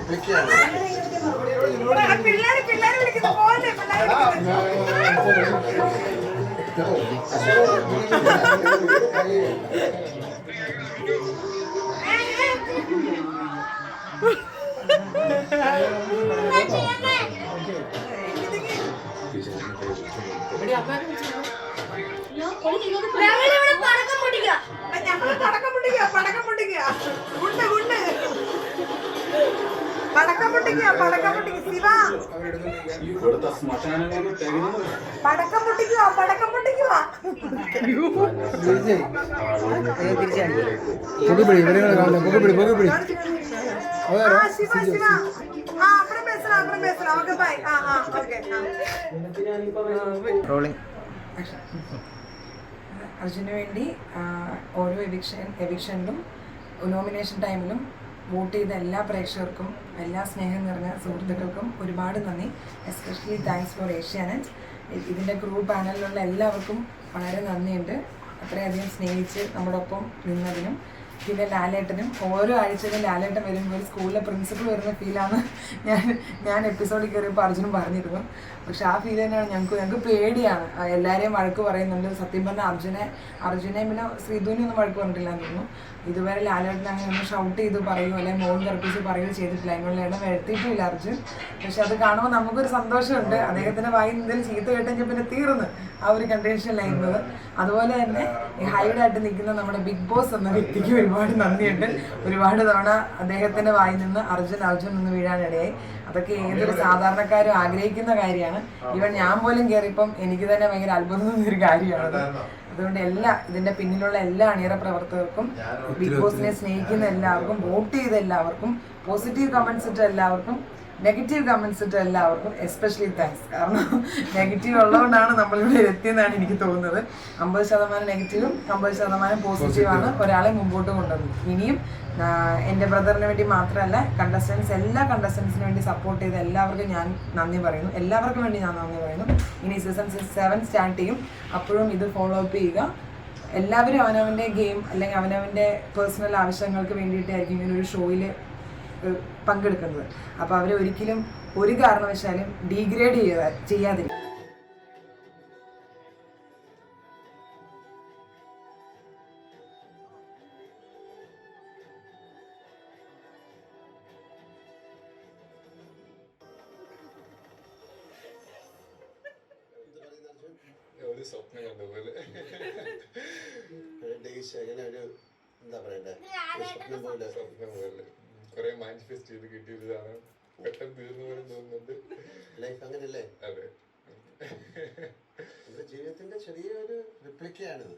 റിപ്ലിക്കയാണ്. അർജുന് വേണ്ടി ഓരോ എവിക്ഷനിലും നോമിനേഷൻ ടൈമിലും വോട്ട് ചെയ്ത എല്ലാ പ്രേക്ഷകർക്കും, എല്ലാ സ്നേഹം നിറഞ്ഞ സുഹൃത്തുക്കൾക്കും ഒരുപാട് നന്ദി. Especially thanks for Asianet. ഇതിൻ്റെ ക്രൂ പാനലിലുള്ള എല്ലാവർക്കും വളരെ നന്ദിയുണ്ട്. അത്രയധികം സ്നേഹിച്ച് നമ്മുടെ ഒപ്പം നിന്നതിനും. പിന്നെ ലാലേട്ടനും ഓരോ ആഴ്ചയിലും ലാലേട്ടൻ വരുമ്പോൾ ഒരു സ്കൂളിലെ പ്രിൻസിപ്പൾ വരുന്ന ഫീലാണ് ഞാൻ എപ്പിസോഡിൽ കയറിയപ്പോൾ അർജുനും പറഞ്ഞിരുന്നു. പക്ഷെ ആ ഫീൽ തന്നെയാണ് ഞങ്ങൾക്ക് പേടിയാണ്. എല്ലാവരെയും വഴക്ക് പറയുന്നുണ്ട്. സത്യം പറഞ്ഞാൽ അർജുനെ പിന്നെ ശ്രീധുവിനൊന്നും വഴക്ക് പറഞ്ഞിട്ടില്ല എന്ന് തോന്നുന്നു. ഇതുവരെ ലാലേട്ടൻ അങ്ങനെ ഒന്ന് ഷൗട്ട് ചെയ്ത് പറയുമോ അല്ലെങ്കിൽ മോൻ കറപ്പിച്ച് പറയുകയോ ചെയ്തിട്ടില്ല. അതിനുള്ള ഇടം വരുത്തിയിട്ടില്ല അർജുൻ. പക്ഷെ അത് കാണുമ്പോൾ നമുക്കൊരു സന്തോഷമുണ്ട്. അദ്ദേഹത്തിൻ്റെ വായിൽ എന്തെങ്കിലും ചീത്ത കേട്ടെങ്കിൽ പിന്നെ തീർന്ന് ആ ഒരു കണ്ടീഷനിലായിരുന്നത്. അതുപോലെ തന്നെ ഹൈഡായിട്ട് നിൽക്കുന്ന നമ്മുടെ ബിഗ് ബോസ് എന്ന വ്യക്തിക്ക് ഒരുപാട് നന്ദിയുണ്ട്. ഒരുപാട് തവണ അദ്ദേഹത്തിൻ്റെ വായിൽ നിന്ന് അർജുൻ എന്ന് വീഴാനിടയായി. അതൊക്കെ ഏതൊരു സാധാരണക്കാരും ആഗ്രഹിക്കുന്ന കാര്യമാണ്. ഈവൻ ഞാൻ പോലും കയറിയപ്പം എനിക്ക് തന്നെ ഭയങ്കര അത്ഭുതം തോന്നിയൊരു കാര്യമാണത്. അതുകൊണ്ട് ഇതിന്റെ പിന്നിലുള്ള എല്ലാ അണിയറ പ്രവർത്തകർക്കും, ബിഗ് ബോസിനെ സ്നേഹിക്കുന്ന എല്ലാവർക്കും, വോട്ട് ചെയ്ത എല്ലാവർക്കും, പോസിറ്റീവ് കമന്റ്സ് ഇട്ട എല്ലാവർക്കും, നെഗറ്റീവ് കമന്റ്സ് ഇട്ട എല്ലാവർക്കും എസ്പെഷ്യലി താങ്ക്സ്. കാരണം നെഗറ്റീവ് ഉള്ളതുകൊണ്ടാണ് നമ്മളിവിടെ എത്തിയെന്നാണ് എനിക്ക് തോന്നുന്നത്. 50% നെഗറ്റീവും 50% പോസിറ്റീവാണ് ഒരാളെ മുമ്പോട്ട് കൊണ്ടുവന്നത്. ഇനിയും എൻ്റെ ബ്രദറിന് വേണ്ടി മാത്രമല്ല, എല്ലാ കണ്ടസ്റ്റൻസിന് വേണ്ടി സപ്പോർട്ട് ചെയ്ത എല്ലാവർക്കും ഞാൻ നന്ദി പറയുന്നു. എല്ലാവർക്കും വേണ്ടി ഞാൻ നന്ദി പറയുന്നു. ഇനി സീസൺ 7 സ്റ്റാർട്ട് ചെയ്യും. അപ്പോഴും ഇത് ഫോളോ അപ്പ് ചെയ്യുക. എല്ലാവരും അവനവൻ്റെ ഗെയിം അല്ലെങ്കിൽ അവനവൻ്റെ പേഴ്സണൽ ആവശ്യങ്ങൾക്ക് വേണ്ടിയിട്ടായിരിക്കും ഇങ്ങനെ ഒരു ഷോയിൽ പങ്കെടുക്കുന്നത്. അപ്പോൾ അവരെ ഒരിക്കലും ഒരു കാരണവശാലും ഡീഗ്രേഡ് ചെയ്യാതിരിക്കും. ഒരു സ്വപ്നം കണ്ടപോലെ എന്താ പറയണ്ടേ, സ്വപ്നം പോലെ കുറെ മാനിഫെസ്റ്റ് ചെയ്ത് കിട്ടിയൊരു സാധനം പെട്ടെന്ന് തീർന്നു പോലും തോന്നുന്നുണ്ട്. ലൈഫ് അങ്ങനെയല്ലേ? അതെ, ജീവിതത്തിന്റെ ചെറിയൊരു റിപ്ലിക്കയാണിത്.